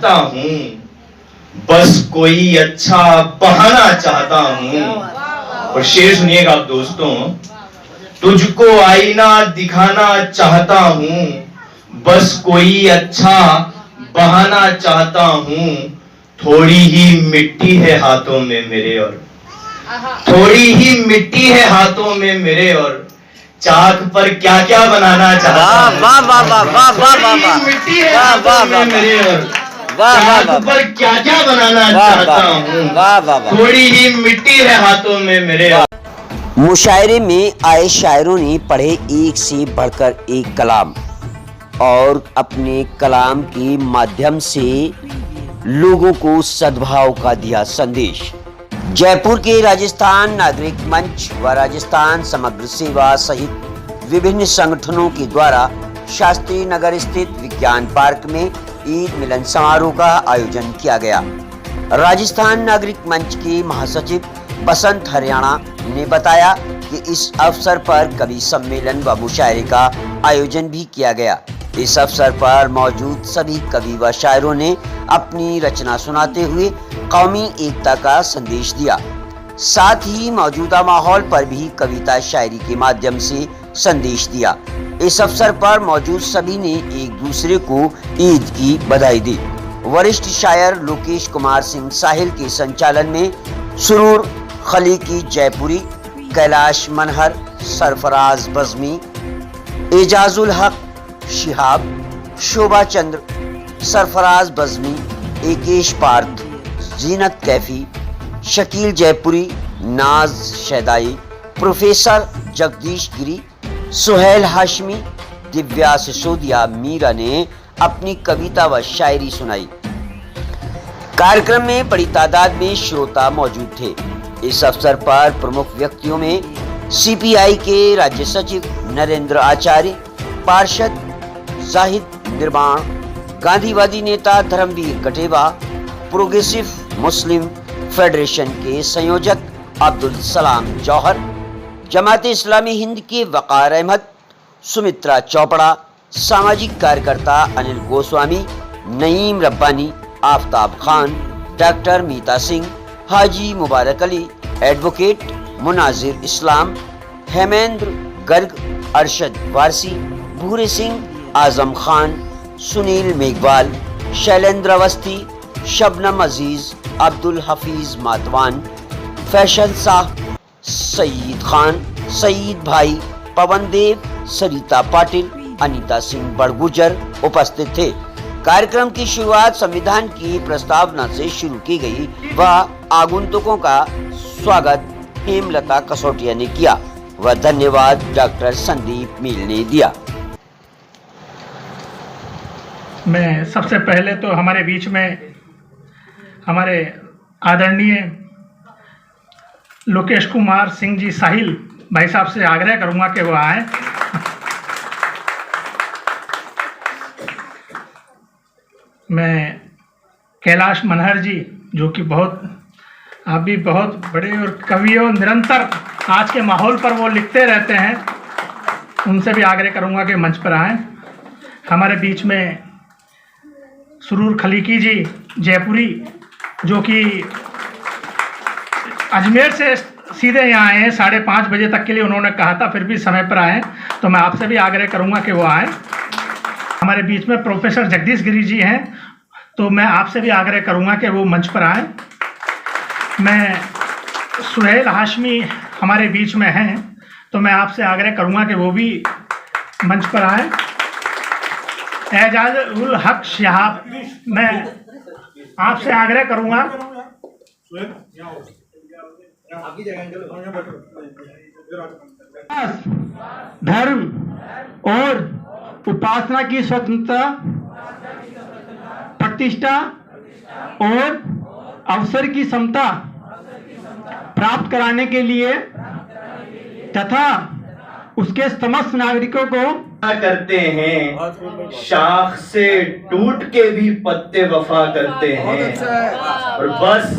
चाहता हूँ, बस कोई अच्छा बहाना चाहता हूँ। और शेर सुनिएगा आप दोस्तों, तुझको आईना दिखाना चाहता हूँ, बस कोई अच्छा बहाना चाहता हूँ। थोड़ी ही मिट्टी है हाथों में मेरे, और थोड़ी ही मिट्टी है हाथों में मेरे, और चाक पर क्या क्या बनाना चाहता हूँ। वाह वाह वाह वाह वाह वाह वाह, मिट्टी है हाथों में मेरे, और चाक पर क्या क्या बनाना चाहता हूँ। थोड़ी ही मिट्टी है हाथों में मेरे। मुशायरे में आए शायरों ने पढ़े एक से बढ़कर एक कलाम और अपने कलाम के माध्यम से लोगों को सद्भाव का दिया संदेश। जयपुर के राजस्थान नागरिक मंच व राजस्थान समग्र सेवा सहित विभिन्न संगठनों के द्वारा शास्त्री नगर स्थित विज्ञान पार्क में ईद मिलन समारोह का आयोजन किया गया। राजस्थान नागरिक मंच के महासचिव बसंत हरियाणा ने बताया कि इस अवसर पर कवि सम्मेलन व मुशायरे का आयोजन भी किया गया। इस अवसर पर मौजूद सभी कवि व शायरों ने अपनी रचना सुनाते हुए कौमी एकता का संदेश दिया। साथ ही मौजूदा माहौल पर भी कविता शायरी के माध्यम से संदेश दिया। इस अवसर पर मौजूद सभी ने एक दूसरे को ईद की बधाई दी। वरिष्ठ शायर लोकेश कुमार सिंह साहिल के संचालन में सुरूर खलीकी जयपुरी, कैलाश मनहर, सरफराज बज़मी, एजाजुल हक शिहाब, शोभा चंद्र, सरफराज बज़मी, एकेश पार्थ, जीनत कैफी, शकील जयपुरी, नाज शैदाई, प्रोफेसर जगदीश गिरी, सुहेल हाशमी, दिव्या सिसोदिया, मीरा ने अपनी कविता व शायरी सुनाई। कार्यक्रम में बड़ी तादाद में श्रोता मौजूद थे। इस अवसर पर प्रमुख व्यक्तियों में सीपीआई के राज्य सचिव नरेंद्र आचार्य, पार्षद जाहिद निर्माण, गांधीवादी नेता धर्मवीर कटेवा, प्रोग्रेसिव मुस्लिम फेडरेशन के संयोजक अब्दुल सलाम जौहर, जमात इस्लामी हिंद के वकार अहमद, सुमित्रा चोपड़ा, सामाजिक कार्यकर्ता अनिल गोस्वामी, नईम रब्बानी, आफ्ताब खान, डॉक्टर मीता सिंह, हाजी मुबारक अली, एडवोकेट मुनाजिर इस्लाम, हेमेंद्र गर्ग, अरशद वारसी, भूरे सिंह, आजम खान, सुनील मेघवाल, शैलेंद्र अवस्थी, शबनम अजीज, अब्दुल हफीज मातवान, फैशन शाह, सईद खान, सईद भाई, पवन देव, सरिता पाटिल, अनीता सिंह बड़गुजर उपस्थित थे। कार्यक्रम की शुरुआत संविधान की प्रस्तावना से शुरू की गई व आगंतुकों का स्वागत हेमलता कसोटिया ने किया व धन्यवाद डॉक्टर संदीप मील ने दिया। मैं सबसे पहले तो हमारे बीच में हमारे आदरणीय लोकेश कुमार सिंह जी साहिल भाई साहब से आग्रह करूंगा कि वो आए। मैं कैलाश मनहर जी, जो कि आप भी बहुत बड़े और कवियों निरंतर आज के माहौल पर वो लिखते रहते हैं, उनसे भी आग्रह करूंगा कि मंच पर आएं। हमारे बीच में सुरूर खलीकी जी जयपुरी, जो कि अजमेर से सीधे यहाँ आए हैं, 5:30 बजे तक के लिए उन्होंने कहा था, फिर भी समय पर आए, तो मैं आपसे भी आग्रह करूंगा कि वो आए। हमारे बीच में प्रोफेसर जगदीश गिरी जी हैं, तो मैं आपसे भी आग्रह करूंगा कि वो मंच पर आए। मैं सुहेल हाशमी हमारे बीच में हैं, तो मैं आपसे आग्रह करूंगा कि वो भी मंच पर आए। एजाजुल हक शिहाब, मैं आपसे आग्रह करूंगा। धर्म और उपासना की स्वतंत्रता, प्रतिष्ठा और अवसर की समता प्राप्त कराने के लिए तथा उसके समस्त नागरिकों को करते हैं, शाख से टूट के भी पत्ते वफा करते हैं, और बस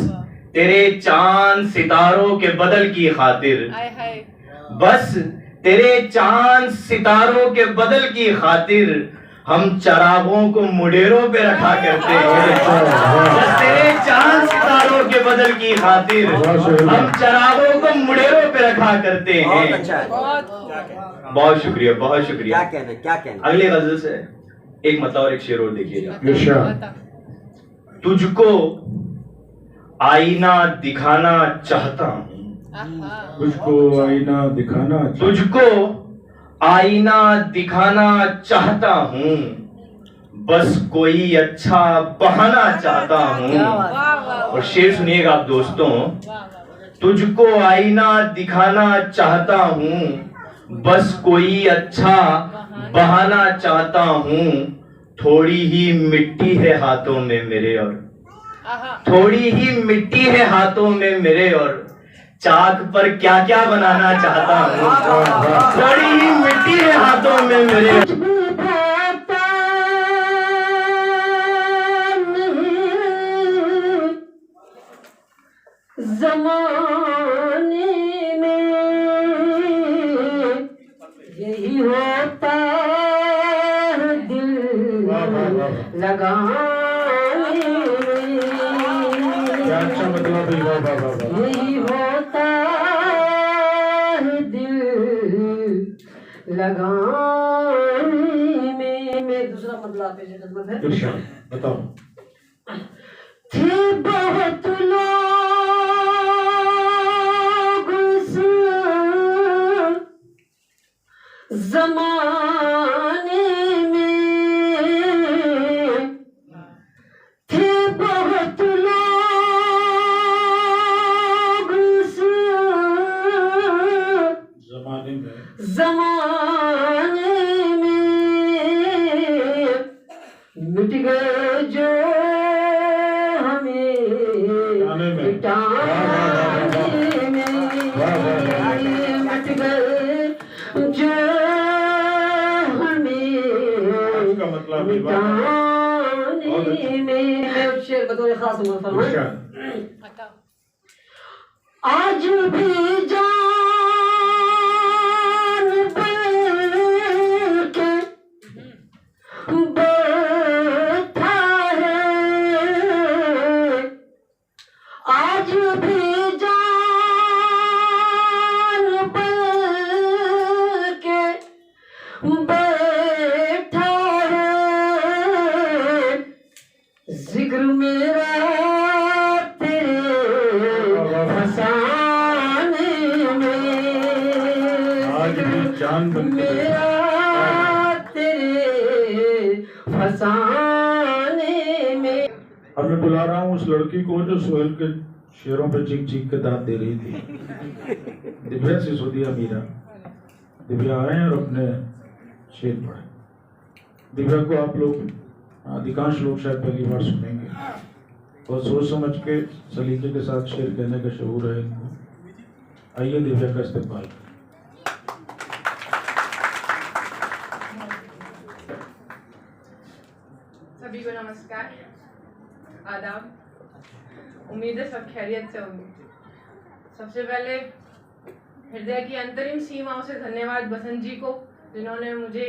तेरे चांद सितारों के बदल की खातिर, बस तेरे चांद सितारों के बदल की खातिर हम चरागों को मुडेरों पे रखा करते हैं, तेरे चांद सितारों के बदल की खातिर हम चरागों को मुडेरों पे रखा करते हैं। अच्छा है। बहुत शुक्रिया, बहुत शुक्रिया। क्या कहना। अगले गजल से एक मतलब और एक शेर और देखिएगा। तुझको आईना दिखाना चाहता हूँ, तुझको आईना दिखाना, तुझको आईना दिखाना चाहता हूँ, बस कोई अच्छा बहाना चाहता हूँ। और शेर सुनिएगा आप दोस्तों, तुझको आईना दिखाना चाहता हूँ, बस कोई अच्छा बहाना चाहता हूँ। थोड़ी ही मिट्टी है हाथों में मेरे और थोड़ी ही मिट्टी है हाथों में मेरे, और चाक पर क्या क्या बनाना चाहता हूँ। थोड़ी ही मिट्टी है हाथों में मेरे। ज़माने में यही होता है दिल लगाने में, अच्छा मतलब यही होता है दिल लगाने में। दूसरा मतलब है, बताओ। थे बहुत लोग ज़माने में, थे बहुत लोग ज़माने में, मिट गए जो हमें मिटाने में, मिट गए जो मिटाने में। शेर बतौर खास आज भी जान के बैठा है, आज भी जान के बैठा है। जिक्र मेरा तेरे फसाने में, मेरा तेरे फसाने में। अब मैं बुला रहा हूँ उस लड़की को जो सोहेल के शेरों पे चीख चीख के दांत दे रही थी, दिव्या सिसोदिया मीरा। दिव्या आए और अपने शेर पढ़े। दिव्या को आप लोग, अधिकांश लोग शायद पहली बार सुनेंगे, और सोच समझ के सलीके के साथ शेर कहने का शऊर है इनको। आइए दिव्या का इस्तेमाल। सभी को नमस्कार, आदाब। उम्मीद है सब खैरियत से होंगे। सबसे पहले हृदय की अंतरिम सीमाओं से धन्यवाद बसंत जी को, जिन्होंने मुझे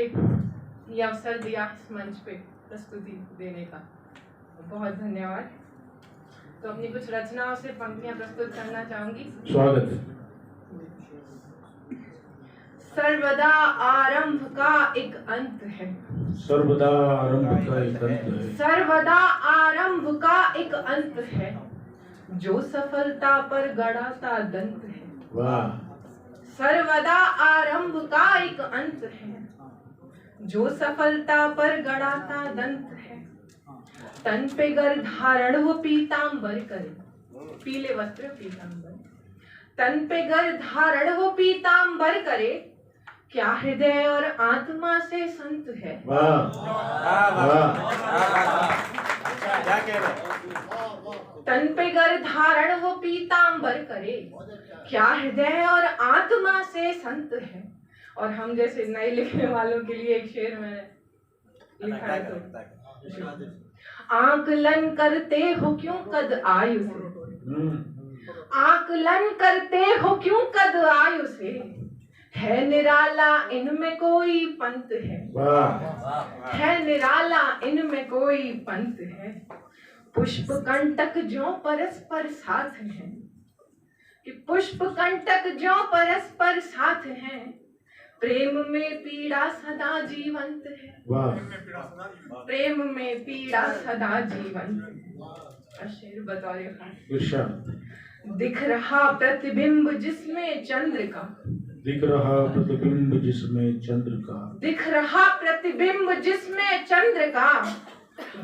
ये अवसर दिया इस मंच पे प्रस्तुति देने का। बहुत धन्यवाद। तो अपनी कुछ रचनाओं से पंक्तियां प्रस्तुत करना चाहूंगी। स्वागत है। सर्वदा आरंभ का एक अंत है, सर्वदा आरंभ का एक अंत है, सर्वदा आरंभ का एक अंत है, जो सफलता पर गड़ाता दंत है। वाह। सर्वदा आरंभ का एक अंत है, जो सफलता पर गड़ाता दंत है। तन पे गर धारण हो पीतांबर करे, पीले वस्त्र पीतांबर। तन पे गर धारण हो पीतांबर करे, क्या हृदय और आत्मा से संत है। वाह। तन पे गर धारण हो पीतांबर करे, क्या हृदय और आत्मा से संत है। और हम जैसे नए लिखने वालों के लिए एक शेर मैंने लिखा है। तो आकलन करते हो क्यों कद आयु से, आकलन करते हो क्यों कद आयु से, है निराला इनमें कोई पंत है, वाह है निराला इनमें कोई पंत है। पुष्प कंटक ज्यों परस्पर साथ हैं, कि पुष्प कंटक ज्यों परस्पर साथ हैं। प्रेम में पीड़ा सदा जीवंत है, वाह प्रेम में पीड़ा सदा जीवंत है। शेर बतौर खास। इरशाद। दिख रहा प्रतिबिंब जिसमें चंद्र का, दिख रहा प्रतिबिंब जिसमें चंद्र का, दिख रहा प्रतिबिंब जिसमें चंद्र का।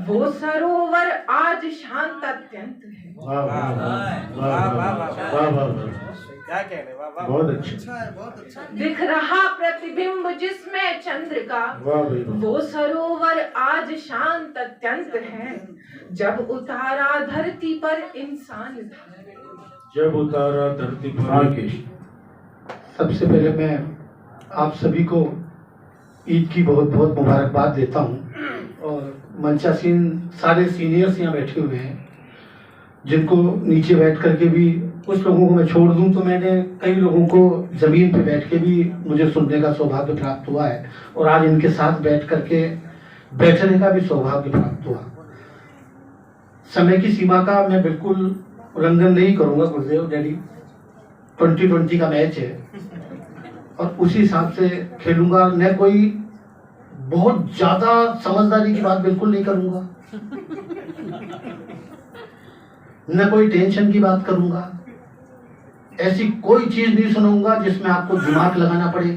वो सरोवर आज शांत अत्यंत है। वाह वाह वाह वाह वाह वाह वाह, क्या कह रहे, वाह वाह, बहुत अच्छा, दिख रहा प्रतिबिंब जिसमें चंद्र का। वाह भाई वाह। वो सरोवर आज शांत अत्यंत है। जब उतारा धरती पर इंसान था, जब उतारा धरती पर के। सबसे पहले मैं आप सभी को ईद की बहुत बहुत मुबारकबाद देता हूँ। और मंचासीन सारे सीनियर्स यहाँ बैठे हुए हैं, जिनको नीचे बैठ करके भी कुछ लोगों को मैं छोड़ दूं तो मैंने कई लोगों को ज़मीन पे बैठ के भी मुझे सुनने का सौभाग्य प्राप्त हुआ है, और आज इनके साथ बैठ करके बैठने का भी सौभाग्य प्राप्त हुआ। समय की सीमा का मैं बिल्कुल उल्लंघन नहीं करूँगा गुरुदेव डैडी, 2020 का मैच है और उसी हिसाब से खेलूंगा। न कोई बहुत ज्यादा समझदारी की बात बिल्कुल नहीं करूंगा, न कोई टेंशन की बात करूंगा, ऐसी कोई चीज नहीं सुनाऊंगा जिसमें आपको दिमाग लगाना पड़े।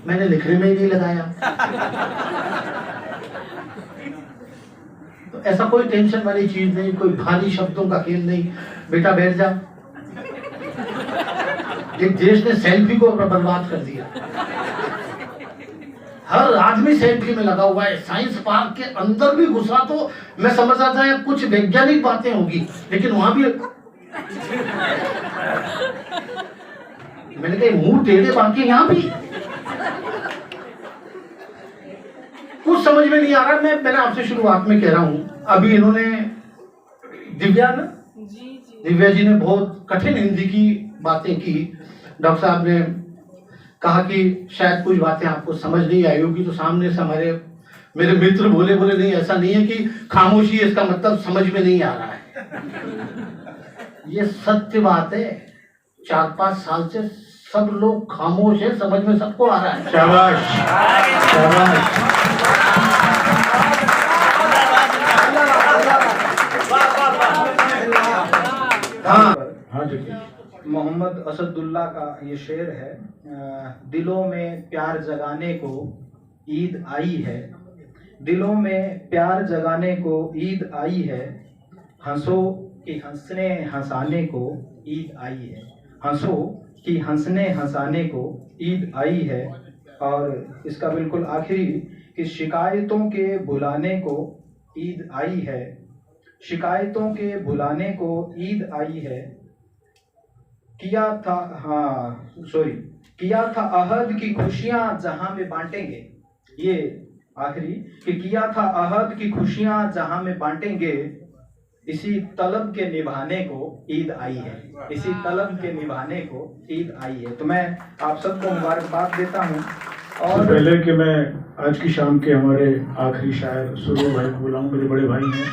मैंने लिखने में ही नहीं लगाया, तो ऐसा कोई टेंशन वाली चीज नहीं, कोई भारी शब्दों का खेल नहीं। बेटा बैठ जा। एक देश ने सेल्फी को बर्बाद कर दिया, हर आदमी सेल्फी में लगा हुआ है। साइंस पार्क के अंदर भी घुसा तो मैं समझ रहा था कुछ वैज्ञानिक बातें होगी, लेकिन वहां भी मैंने कहा मुंह टेढ़े बाकी यहाँ भी कुछ समझ में नहीं आ रहा। मैंने आपसे शुरुआत में कह रहा हूँ, अभी इन्होंने दिव्या जी ने बहुत कठिन हिंदी की बातें की। डॉक्टर साहब ने कहा कि शायद कुछ बातें आपको समझ नहीं आई होगी, तो सामने से मेरे मित्र बोले नहीं, ऐसा नहीं है कि खामोशी इसका मतलब समझ में नहीं आ रहा है। ये सत्य बात है, 4-5 साल से सब लोग खामोश है, समझ में सबको आ रहा है। शाबाश शाबाश। हाँ हाँ जी। मोहम्मद असदुल्ला का ये शेर है। दिलों में प्यार जगाने को ईद आई है, दिलों में प्यार जगाने को ईद आई है। हंसो कि हंसने हंसाने को ईद आई है, हंसो कि हंसने हंसाने को ईद आई है। और इसका बिल्कुल आखिरी कि शिकायतों के भुलाने को ईद आई है, शिकायतों के भुलाने को ईद आई है। किया था अहद की खुशियां जहां में बांटेंगे, ये आखिरी कि किया था अहद की खुशियां जहां में बांटेंगे। इसी तलब के निभाने को ईद आई है, इसी तलब के निभाने को ईद आई है। तो मैं आप सबको मुबारकबाद देता हूँ। और पहले कि मैं आज की शाम के हमारे आखिरी शायर सुरूर भाई को बुलाऊं, मेरे बड़े भाई हैं,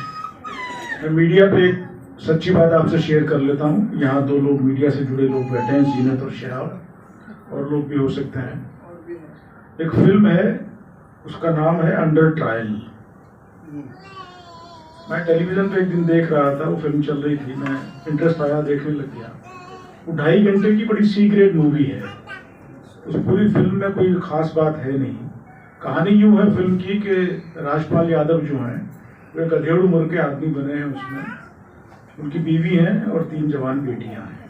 मैं मीडिया पे एक सच्ची बात आपसे शेयर कर लेता हूँ। यहाँ 2 लोग मीडिया से जुड़े लोग बैठे हैं, जीनत और शहाब, और लोग भी हो सकते हैं। एक फिल्म है, उसका नाम है अंडर ट्रायल। मैं टेलीविजन पे एक दिन देख रहा था, वो फिल्म चल रही थी, मैं इंटरेस्ट आया, देखने लग गया। वो 2.5 घंटे की बड़ी सी ग्रेड मूवी है। उस पूरी फिल्म में कोई खास बात है नहीं। कहानी यूँ है फिल्म की कि राजपाल यादव जो हैं वो एक अधेड़ उम्र के आदमी बने हैं। उसमें उनकी बीवी है और 3 जवान बेटियां हैं।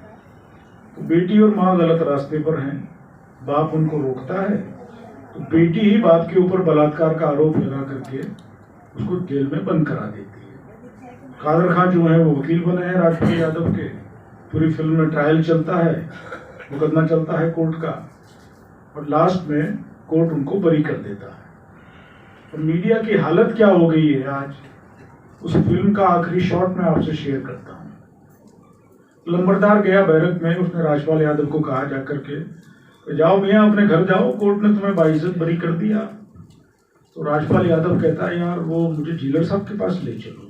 तो बेटी और माँ गलत रास्ते पर हैं, बाप उनको रोकता है, तो बेटी ही बाप के ऊपर बलात्कार का आरोप लगा करके उसको जेल में बंद करा देती है। कादर खान जो है वो वकील बने हैं राजपाल यादव के। पूरी फिल्म में ट्रायल चलता है, मुकदमा चलता है कोर्ट का, और लास्ट में कोर्ट उनको बरी कर देता है। और मीडिया की हालत क्या हो गई है आज, उस फिल्म का आखिरी शॉट मैं आपसे शेयर करता हूँ। लंबरदार गया बैरक में, उसने राजपाल यादव को कहा जाकर के जाओ मियाँ अपने घर जाओ, कोर्ट ने तुम्हें बाइज्जत बरी कर दिया। तो राजपाल यादव कहता है यार वो मुझे जेलर साहब के पास ले चलो।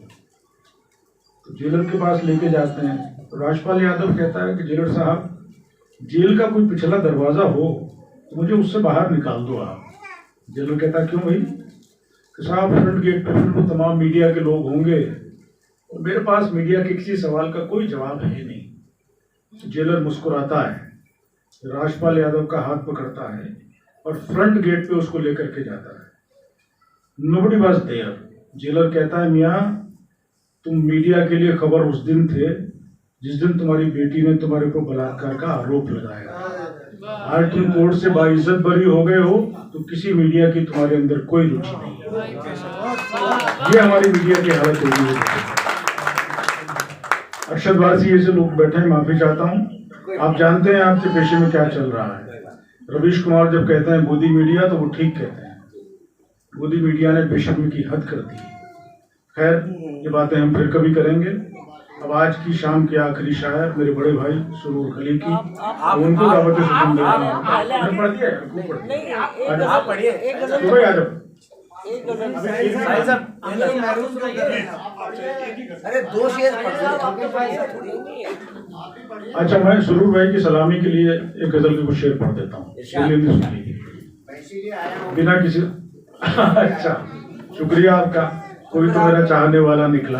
तो जेलर के पास लेके जाते हैं। तो राजपाल यादव कहता है कि जेलर साहब, जेल का कोई पिछला दरवाजा हो तो मुझे उससे बाहर निकाल दो आप। जेलर कहता क्यों भाई? कि साहब फ्रंट गेट पर फिर वो तमाम मीडिया के लोग होंगे और मेरे पास मीडिया के किसी सवाल का कोई जवाब है नहीं। तो जेलर मुस्कुराता है, राजपाल यादव का हाथ पकड़ता है और फ्रंट गेट पे उसको लेकर के जाता है। Nobody was there. जेलर कहता है मियाँ तुम मीडिया के लिए खबर उस दिन थे जिस दिन तुम्हारी बेटी ने तुम्हारे ऊपर बलात्कार का आरोप लगाया। आज तुम कोर्ट से बाइज्जत बरी हो गए हो तो किसी मीडिया की तुम्हारे अंदर कोई रुचि नहीं है। ये हमारी मीडिया की हालत होगी है। अरशद वारसी जैसे लोग बैठे हैं, माफी चाहता हूँ। आप जानते हैं आपके पेशे में क्या चल रहा है। रवीश कुमार जब कहते हैं गोदी मीडिया तो वो ठीक कहते हैं। गोदी मीडिया ने बेशर्मी की हद कर दी। खैर ये बातें हम फिर कभी करेंगे। अब आज की शाम के आखिरी शायर मेरे बड़े भाई सुरूर खली की, उनको दावत सुकून दे रहा हूं। मैंने पढ़ दिया है, आप पढ़िए। सुबह आ जाओ। अरे 2 शेर अच्छा मैं सुरूर भाई की सलामी के लिए एक गजल के कुछ शेर पढ़ देता हूँ, बिना किसी अच्छा शुक्रिया आपका, कोई तो मेरा चाहने वाला निकला।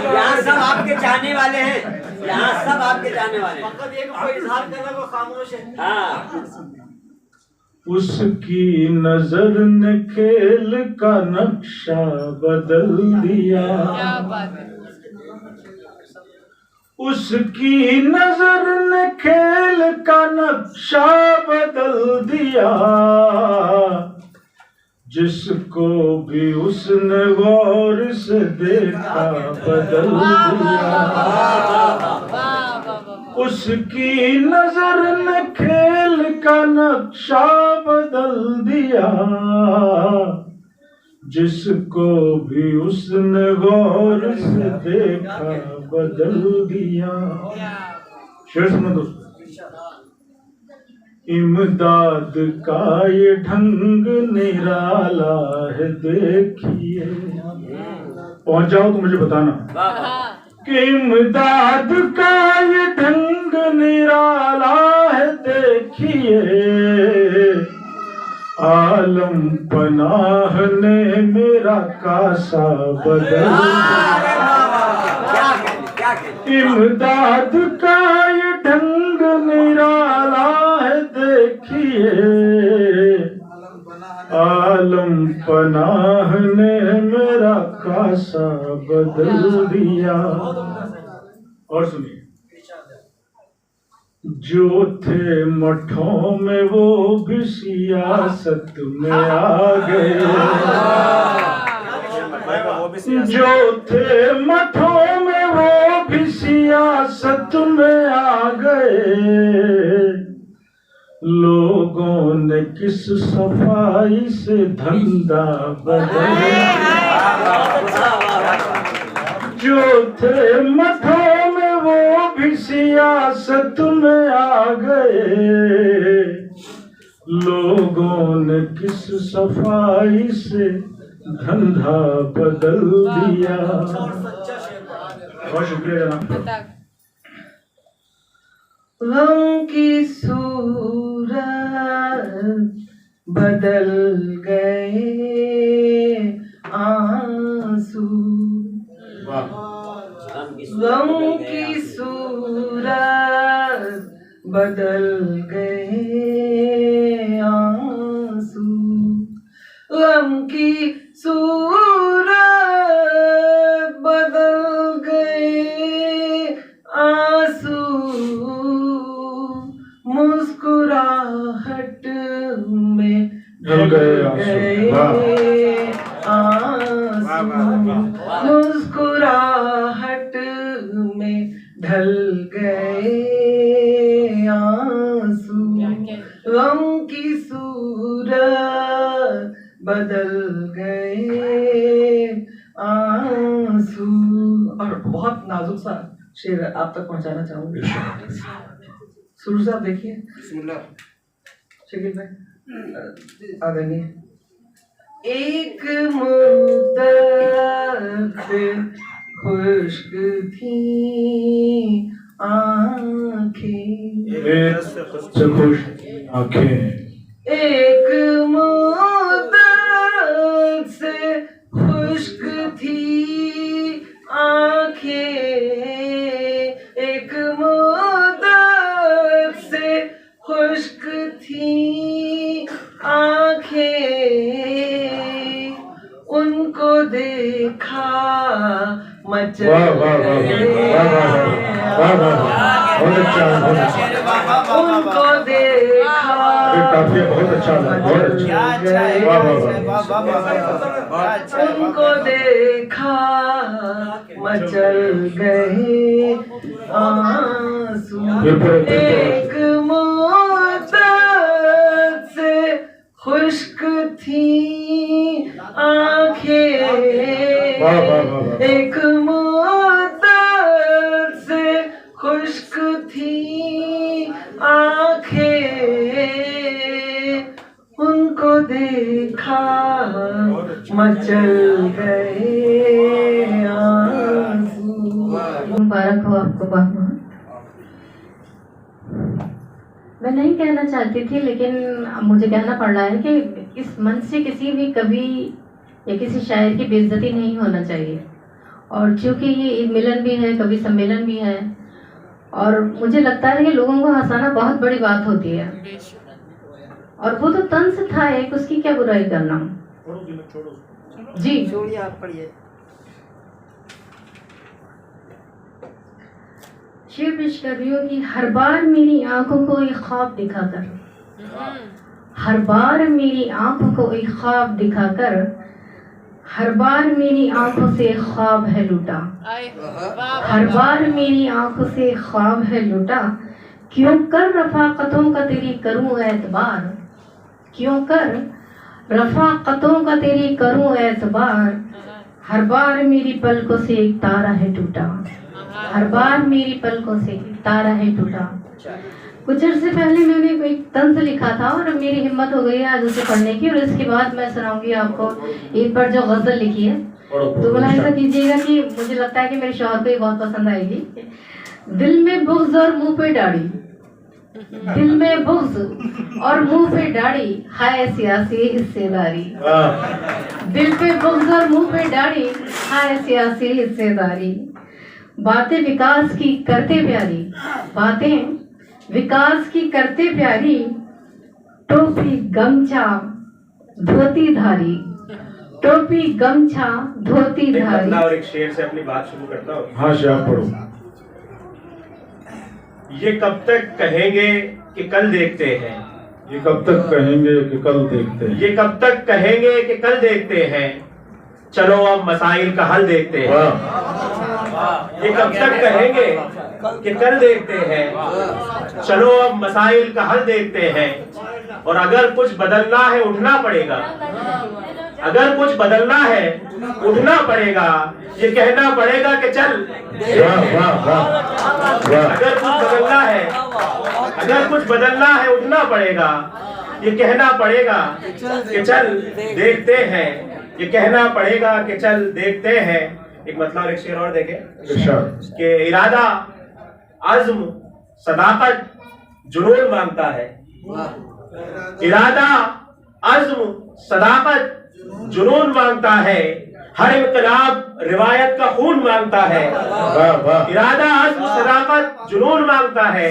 यहाँ सब आपके चाहने वाले हैं, यहाँ सब आपके चाहने वाले हैं। खामोश है। हाँ। उसकी नजर ने खेल का नक्शा बदल दिया। क्या बात है। उसकी नजर ने खेल का नक्शा बदल दिया। जिसको भी उसने गौर से देखा बदल दिया। उसकी नजर ने खेल का नक्शा बदल दिया। जिसको भी उसने गौर से देखा बदल दिया। शेर सुनो दोस्तों। इमदाद का ये ढंग निराला है देखिए। पहुंच जाओ तो मुझे बताना कि इमदाद का ये ढंग निराला है देखिए। आलम पनाह ने मेरा कासा बदल दिया। इमदाद का ये ढंग निराला है देखिए। आलम पनाह ने मेरा कासा बदल दिया। और सुनिए। जो थे मठों में वो भी सियासत में आ गए। जो थे मठों में वो भी सियासत में आ गए। लोगों ने किस सफाई से धंधा बदला। जो थे मठों में वो भी सियासत में आ गए। लोगों ने किस सफाई से धंधा बदल दिया। बहुत शुक्रिया जनाब। गम की सूरत बदल गए आंसू। गम की सूरत बदल गए आंसू। गम की सूरत बदल गए आंसू। मुस्कुराहट में ढल गए आंसू। मुस्कुराहट में ढल गए आंसू। गम की सूरत बदल गए आंसू। और बहुत नाजुक सा शेर आप तक पहुंचाना चाहूंगी। सुर साहब देखिए, शकील भाई आ गए। एक मुद्दत से खुश्क थी आँखें, एक से खुश आंखें, एक मुद्दत से खुश्क थी आँखें, एक मुद्दत से खुश्क थी आँखें, उनको देखा मचल वाह वाह वाह वाह वाह वाह, बहुत अच्छा, बहुत अच्छा, उनको देखा काफी बहुत अच्छा लगा, बहुत अच्छा, वाह वाह वाह, उनको देखा मचल गए आंसू, एक मुद्दत से खुश्क थी आंखें, एक मुद्दत से खुश्क थी आंखें, उनको देखा मचल गए आंसू। मुबारक हो आपको बहुत बहुत। मैं नहीं कहना चाहती थी लेकिन मुझे कहना पड़ रहा है कि इस मंच से किसी भी कवि या किसी शायर की बेइज्जती नहीं होना चाहिए, और चूँकि ये मिलन भी है, कवि सम्मेलन भी है, और मुझे लगता है कि लोगों को हंसाना बहुत बड़ी बात होती है, और वो तो तंज था एक, उसकी क्या बुराई करना। जी छोड़िए, आप पढ़िए। शेर पेश कर रही हूँ कि हर बार मेरी आंखों को एक ख्वाब दिखाकर, हर बार मेरी आंखों को एक ख्वाब दिखाकर, हर बार मेरी आंखों से ख्वाब है लूटा, हर बार मेरी आंखों से ख्वाब है लूटा, क्यों कर रफाकतों का तेरी करूं एतबार, क्यों कर रफाकतों का तेरी करूं एतबार, हर बार मेरी पलकों से एक तारा है टूटा, हर बार मेरी पलकों से तारा है टूटा। कुछ अर्से पहले मैंने एक तंज लिखा था और मेरी हिम्मत हो गई है आज उसे पढ़ने की, और इसके बाद मैं सुनाऊंगी आपको ईद पर जो गजल लिखी है। तो बोला ऐसा कीजिएगा कि मुझे लगता है कि मेरे शौहर को ये बहुत पसंद आएगी। दिल में बुग़्ज़ और मुंह पे दाढ़ी, दिल में बुग़्ज़ और मुंह पे दाढ़ी, हाय सियासी हिस्सेदारी, दिल पे बुग़्ज़ और मुंह पे दाढ़ी, हाय सियासी हिस्सेदारी, बातें विकास की करते प्यारी, बातें विकास की करते प्यारी, टोपी गमछा धोती धारी, टोपी गमछा धोती धारी। और एक शेर से अपनी बात शुरू करता हूँ। हाँ शाह पढ़ो। ये कब तक कहेंगे कि कल देखते हैं, ये कब तक कहेंगे कि कल देखते हैं, ये कब तक कहेंगे कि कल देखते हैं, चलो अब मसाइल का हल देखते हैं। ये कब तक कहेंगे कि कल देखते हैं, चलो अब मसाइल का हल देखते हैं, और अगर कुछ बदलना है उठना पड़ेगा, अगर कुछ बदलना है उठना पड़ेगा, ये कहना पड़ेगा कि चल। अगर कुछ बदलना है, अगर कुछ बदलना है उठना पड़ेगा, ये कहना पड़ेगा कि चल देखते हैं, ये कहना पड़ेगा कि चल देखते हैं। एक मतलब एक शेर और देखें कि इरादा अज़्म सदाकत जुनून मांगता है, इरादा अज़्म सदाकत जुनून मांगता है, हर इनकलाब रिवायत का खून मांगता है। इरादा अज़्म सदाकत जुनून मांगता है,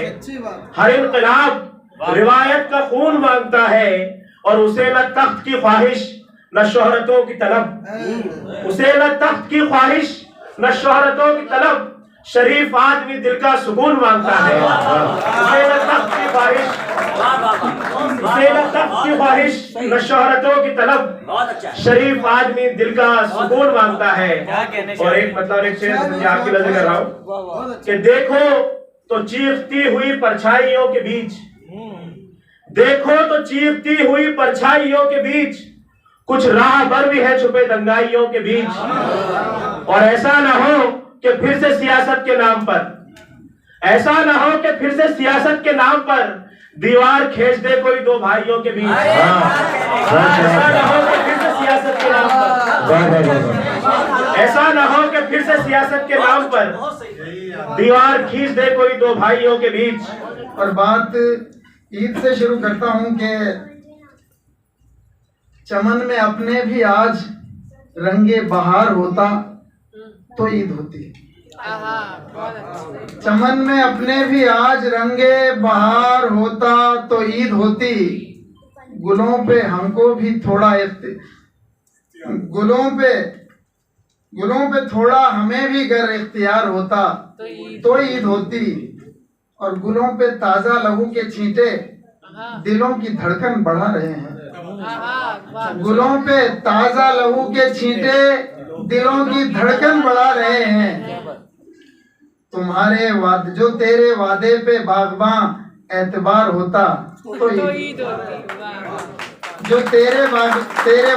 हर इनकलाब रिवायत का खून मांगता है, और उसे न तख्त की ख्वाहिश न शोहरतों की तलब, उसे न तख्त की ख्वाहिश न शोहरतों की तलब, शरीफ आदमी दिल का सुकून मांगता है। उसे न तख्त की ख्वाहिश, उसे न तख्त की ख्वाहिश न शोहरतों की तलब, शरीफ आदमी दिल का सुकून मांगता है। और एक मतलब एक शेर आपकी नजर कर रहा हूँ कि देखो तो चीखती हुई परछाइयों के बीच, देखो तो चीखती हुई परछाइयों के बीच, कुछ राहबर भी है छुपे दंगाइयों के बीच, और ऐसा ना हो कि फिर से सियासत के नाम पर, ऐसा ना हो कि फिर से सियासत के नाम पर दीवार खींच दे कोई दो भाइयों के बीच। ऐसा ना हो कि फिर से सियासत के नाम पर, ऐसा ना हो कि फिर से सियासत के नाम पर दीवार खींच दे कोई दो भाइयों के बीच। और बात ईद से शुरू करता हूं कि चमन में अपने भी आज रंगे बहार होता तो ईद होती। चमन में अपने भी आज रंगे बहार होता तो ईद होती। गुलों पे हमको भी थोड़ा गुलों पे थोड़ा हमें भी गर इख्तियार होता तो ईद होती। और गुलों पे ताजा लहू के छींटे दिलों की धड़कन बढ़ा रहे हैं। गुलों पे ताजा लहू के छींटे दिलों की धड़कन बढ़ा रहे हैं। तुम्हारे वादे जो तेरे वादे पे बागबां एतबार होता तो ईद होती। जो तेरे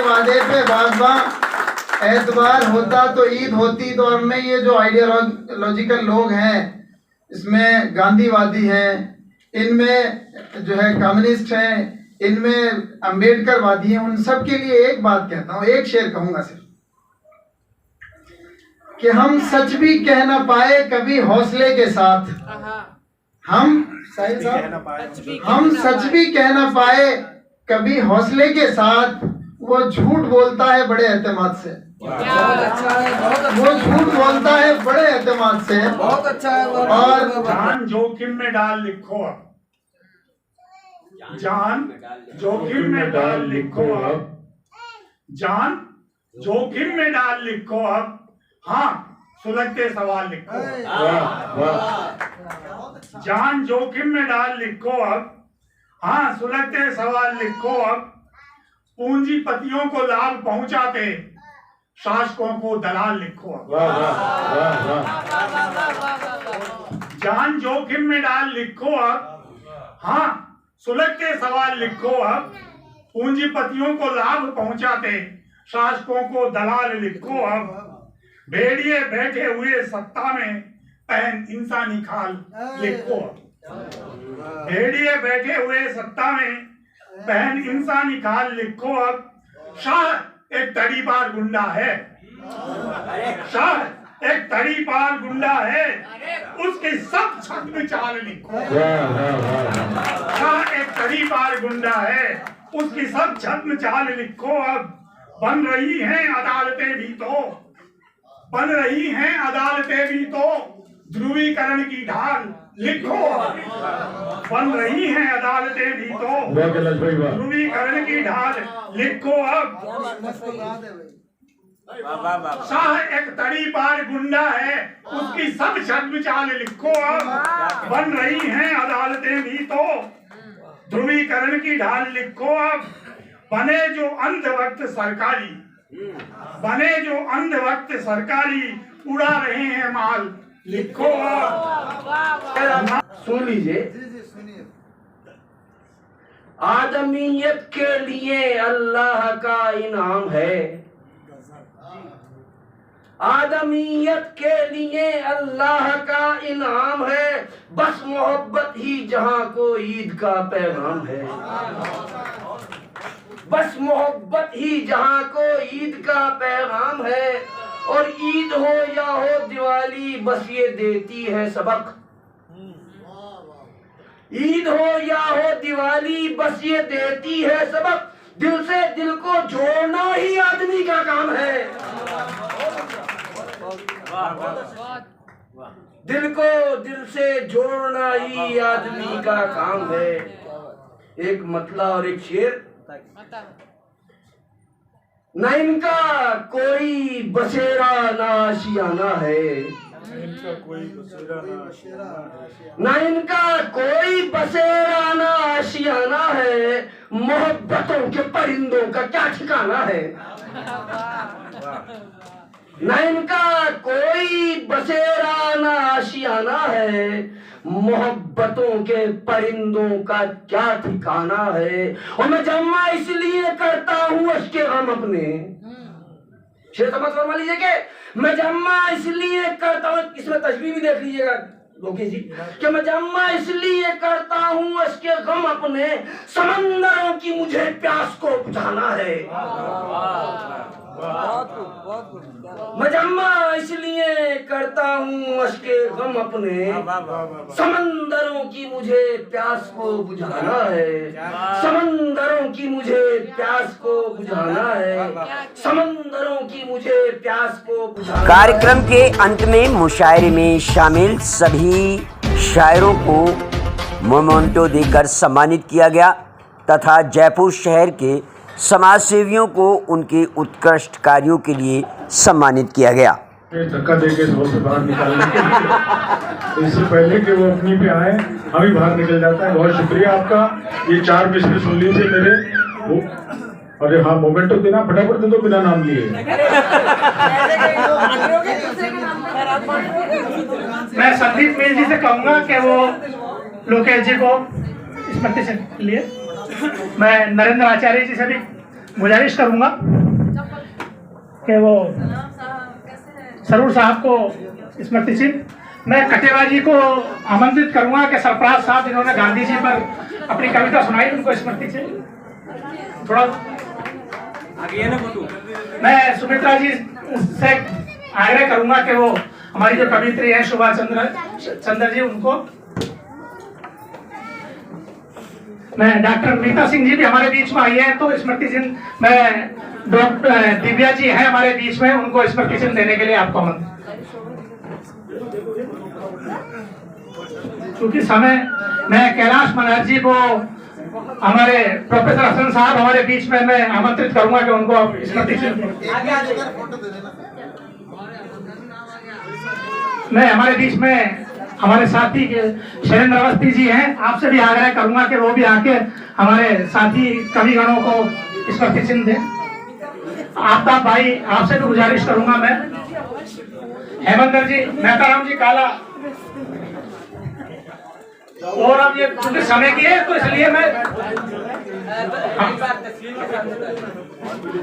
वादे पे बागबां एतबार होता तो ईद होती। तो अब में ये जो आइडियोलॉजिकल लोग हैं, इसमें गांधीवादी हैं, इनमें जो है कम्युनिस्ट हैं, इनमें अम्बेडकरवादी हैं, उन सब के लिए एक बात कहता हूँ, एक शेर कहूंगा सिर्फ कि हम सच भी कह ना पाए कभी हौसले के साथ। हम सच भी कह ना पाए कभी हौसले के साथ। वो झूठ बोलता है बड़े एतमाद से। वो झूठ बोलता है बड़े एतमाद से। बहुत अच्छा है। और जान जोखिम में डाल लिखो अब, जान जोखिम में डाल लिखो अब, जान जोखिम में डाल लिखो अब, हाँ सुलगते सवाल लिखो। जान जोखिम में डाल लिखो अब, हाँ सुलगते सवाल लिखो अब। पूंजीपतियों को लाभ पहुंचाते शासकों को दलाल लिखो अब। जान जोखिम में डाल लिखो अब, हाँ सुलगते सवाल लिखो अब। पूंजीपतियों को लाभ पहुंचाते शासकों को दलाल लिखो अब। भेड़िए बैठे हुए सत्ता में पहन इंसानी खाल लिखो। भेड़िए बैठे हुए सत्ता में पहन इंसानी खाल लिखो अब। शाह एक तड़ीपार गुंडा है, शाह एक तड़ीपार गुंडा है, उसके सब छद्म चाल लिखो। शाह एक तड़ीपार गुंडा है, उसकी सब छद्म चाल लिखो अब। बन रही हैं अदालतें भी तो, बन रही हैं अदालतें भी तो ध्रुवीकरण की ढाल लिखो। बन रही हैं अदालतें भी तो ध्रुवीकरण की ढाल लिखो अब। शाह एक तड़ीपार गुंडा है, उसकी सब छद्म चाल लिखो अब। बन रही हैं अदालतें भी तो ध्रुवीकरण की ढाल लिखो अब। बने जो अंधभक्त सरकारी, बने जो अंधभक्त सरकारी उड़ा रहे हैं माल लिखो अब। सुन लीजिए। आदमियत के लिए अल्लाह का इनाम है, आदमियत के लिए अल्लाह का इनाम है। बस मोहब्बत ही जहां को ईद का पैगाम है। बस मोहब्बत ही जहां को ईद का पैगाम है। और ईद हो या हो दिवाली बस ये देती है सबक। ईद हो या हो दिवाली बस ये देती है सबक। दिल से दिल को जोड़ना ही आदमी का काम है। दिल को दिल से जोड़ना ही आदमी का काम है। एक मतला और एक शेर। न इनका कोई बसेरा ना आशियाना है, न इनका कोई बसेरा ना आशियाना है। मोहब्बतों के परिंदों का क्या ठिकाना है। न इनका कोई बसेरा ना आशियाना है। मोहब्बतों के परिंदों का क्या ठिकाना है। और मैं जमा इसलिए करता हूँ उसके गम अपने। शेर समझ फरमा लीजिए कि मैं जमा इसलिए करता हूँ। इसमें तशबीह भी देख लीजिएगा लोके जी कि मैं जम्मा इसलिए करता हूँ इसके गम अपने, समंदरों की मुझे प्यास को बुझाना है। मैं जम्मा इसलिए करता हूँ उसके गम अपने, समंदरों की मुझे प्यास को बुझाना है, समंदरों की मुझे प्यास को बुझाना है, समंदरों की मुझे प्यास को बुझाना। कार्यक्रम के अंत में मुशायरे में शामिल सभी शायरों को मोमेंटो देकर सम्मानित किया गया तथा जयपुर शहर के समाज सेवियों को उनके उत्कृष्ट कार्यों के लिए सम्मानित किया गया। धक्का देके सौ से बाहर निकालने के लिए, तो इससे पहले कि वो अपनी पे आए हम ही बाहर निकल जाता है। बहुत शुक्रिया आपका। ये 4 मिसरे सुन लीजिए मेरे वो, अरे हाँ मोमेंटो देना फटाफट दे दो बिना नाम लिए। मैं संदीप मील जी से कहूँगा कि वो लोकेश जी को स्मृति से लिए। मैं नरेंद्र आचार्य जी से भी गुजारिश करूँगा कि वो सरूर साहब को स्मृति चिन्ह। मैं कटेवा जी को आमंत्रित करूँगा कि सरफराज साहब जिन्होंने गांधी जी पर अपनी कविता सुनाई उनको स्मृति चिन्ह थोड़ा आगे ना बोलूं। मैं सुमित्रा जी से आग्रह करूँगा कि वो हमारी जो कवित्री है सुभाष चंद्र जी उनको। मैं डॉक्टर मीता सिंह जी भी हमारे बीच में आई है तो स्मृति चिन्ह। मैं डॉक्टर दिव्या जी हैं हमारे बीच में, उनको स्मृति चिन्ह देने के लिए आपको क्योंकि समय मैं कैलाश बनर्जी को हमारे प्रोफेसर हसन साहब हमारे बीच में मैं आमंत्रित करूंगा कि उनको स्मृति चिन्ह। मैं हमारे बीच में हमारे साथी शैलेंद्र अवस्थी जी हैं, आपसे भी आग्रह करूंगा कि वो भी आके हमारे साथी कविगणों को स्मृति चिन्ह दें। आफ्ताब भाई आपसे भी गुजारिश करूंगा मैं। हेमंतर जी, मेहताराम जी काला, और अब ये चूंकि समय की है तो इसलिए मैं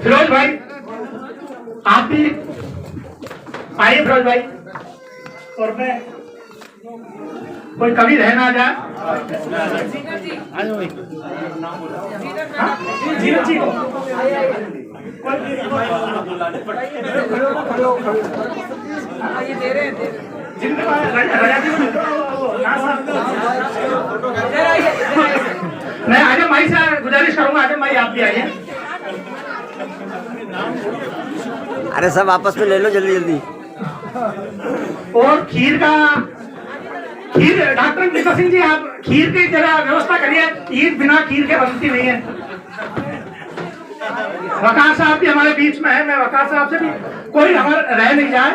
फिरोज भाई आप भी आइए फिरोज भाई। और मैं कोई कवि रह ना जाए जीनत जी को मैं आजम भाई से गुजारिश करूंगा। आजम भाई आप भी आइए। अरे सब आपस में ले लो जल्दी जल्दी। और खीर डॉक्टर मीता सिंह जी आप खीर की जरा व्यवस्था करिए। ईद बिना खीर के बनती नहीं है। वकार साहब भी हमारे बीच में है। मैं वकार साहब से भी कोई हमारे रह नहीं जाए।